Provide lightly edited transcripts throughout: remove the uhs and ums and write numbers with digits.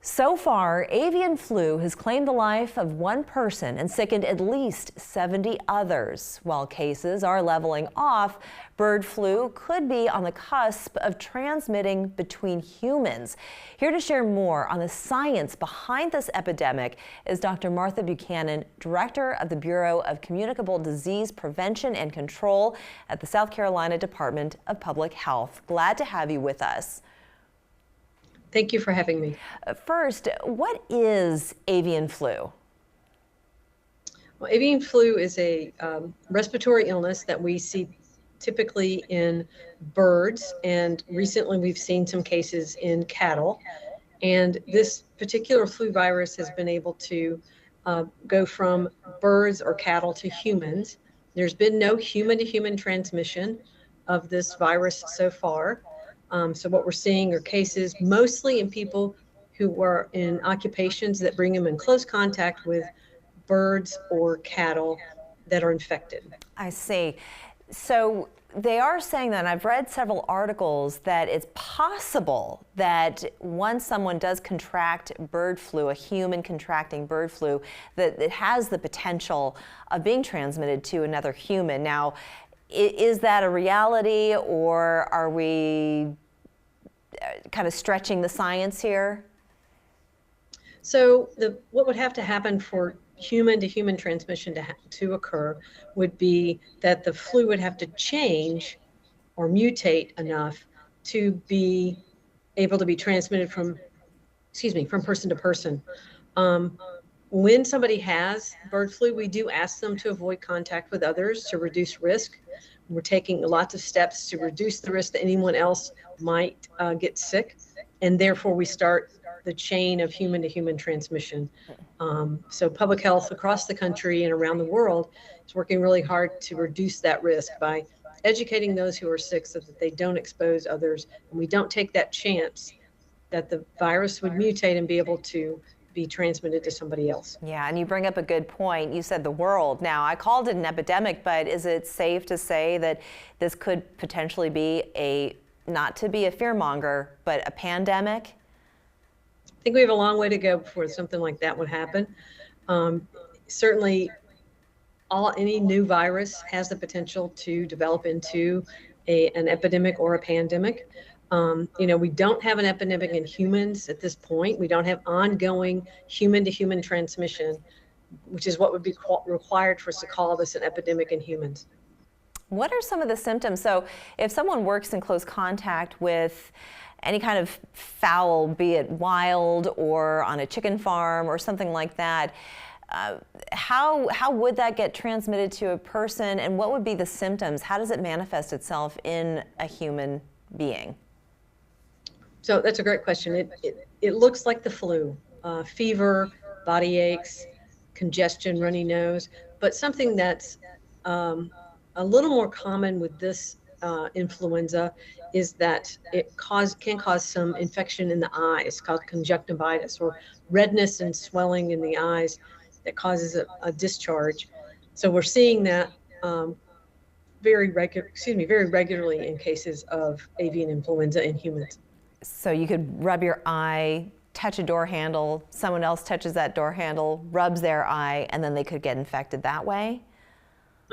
So far, avian flu has claimed the life of one person and sickened at least 70 others. While cases are leveling off, bird flu could be on the cusp of transmitting between humans. Here to share more on the science behind this epidemic is Dr. Martha Buchanan, Director of the Bureau of Communicable Disease Prevention and Control at the South Carolina Department of Public Health. Glad to have you with us. Thank you for having me. First, what is avian flu? Well, avian flu is a respiratory illness that we see typically in birds, and recently we've seen some cases in cattle. And this particular flu virus has been able to go from birds or cattle to humans. There's been no human-to-human transmission of this virus so far. So what we're seeing are cases mostly in people who were in occupations that bring them in close contact with birds or cattle that are infected. I see. So they are saying that, and I've read several articles, that it's possible that once someone does contract bird flu, a human contracting bird flu, that it has the potential of being transmitted to another human. Now, is that a reality, or are we kind of stretching the science here? So what would have to happen for human-to-human transmission to occur would be that the flu would have to change or mutate enough to be able to be transmitted from person to person. When somebody has bird flu, we do ask them to avoid contact with others to reduce risk. We're taking lots of steps to reduce the risk that anyone else might get sick, and therefore we start the chain of human-to-human transmission. So public health across the country and around the world is working really hard to reduce that risk by educating those who are sick so that they don't expose others, and we don't take that chance that the virus would mutate and be able to be transmitted to somebody else. Yeah, and you bring up a good point. You said the world. Now, I called it an epidemic, but is it safe to say that this could potentially be not to be a fearmonger, but a pandemic? I think we have a long way to go before something like that would happen. Certainly, any new virus has the potential to develop into an epidemic or a pandemic. We don't have an epidemic in humans at this point. We don't have ongoing human-to-human transmission, which is what would be required for us to call this an epidemic in humans. What are some of the symptoms? So if someone works in close contact with any kind of fowl, be it wild or on a chicken farm or something like that, how would that get transmitted to a person, and what would be the symptoms? How does it manifest itself in a human being? So that's a great question. It looks like the flu, fever, body aches, congestion, runny nose, but something that's a little more common with this influenza is that it can cause some infection in the eyes, called conjunctivitis, or redness and swelling in the eyes that causes a discharge. So we're seeing that very regularly in cases of avian influenza in humans. So you could rub your eye, touch a door handle, someone else touches that door handle, rubs their eye, and then they could get infected that way?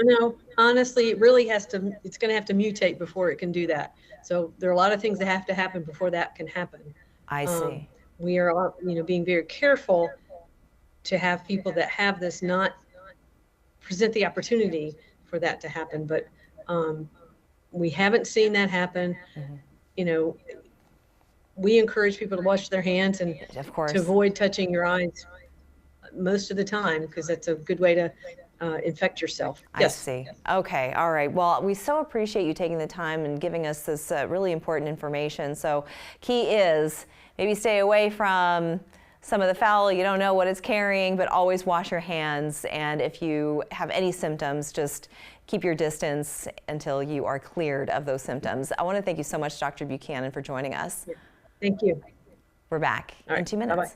No, honestly, it's going to have to mutate before it can do that. So there are a lot of things that have to happen before that can happen. I see. We are, being very careful to have people that have this not present the opportunity for that to happen. But we haven't seen that happen. Mm-hmm. We encourage people to wash their hands and of course, to avoid touching your eyes most of the time, because that's a good way to infect yourself. Yes. I see. Okay. All right. Well, we so appreciate you taking the time and giving us this really important information. So key is maybe stay away from some of the fowl. You don't know what it's carrying, but always wash your hands. And if you have any symptoms, just keep your distance until you are cleared of those symptoms. I want to thank you so much, Dr. Buchanan, for joining us. Thank you. We're back in 2 minutes. Bye-bye.